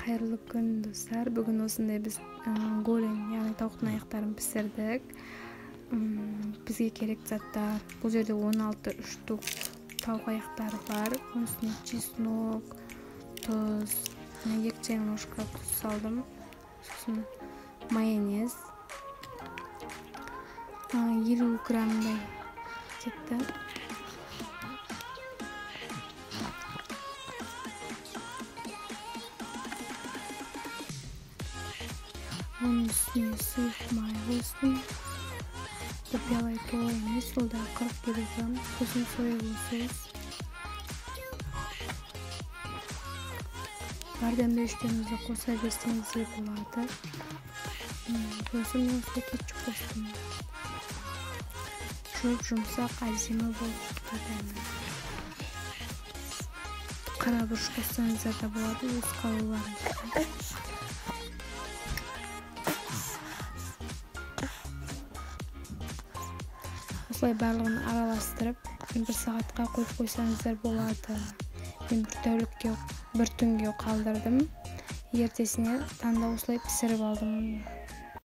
Кайрылуу күн достор. Бүгүн осундай биз голень, яғни тауктун аяктарын пиширдик. Бизге керек заттар. Бул жерде 16 штук таук аяктары бар. Унун үстүнө чеснок, туз, 2 чай ложка туз салдым. Сосын майонез 50 граммдай кетти. Onun üstüne sırf maya olsun. Bu белый полный солда 40 gram. Сосын соевый соус. Бардам бештеріңізді қоса берсеңіз де болады. Сосын осы кетчуп қостым. Жұмсақ әдемі болып шықты. Қара бұрыш қоссаңыздар да болады, өз қалауларыңызға. Осылай барлығын араластырып, 1 сағатқа қойып қойсаңыздар болады. Мен бір түнге қалдырдым. Ертесіне таңда осылай пісіріп алдым.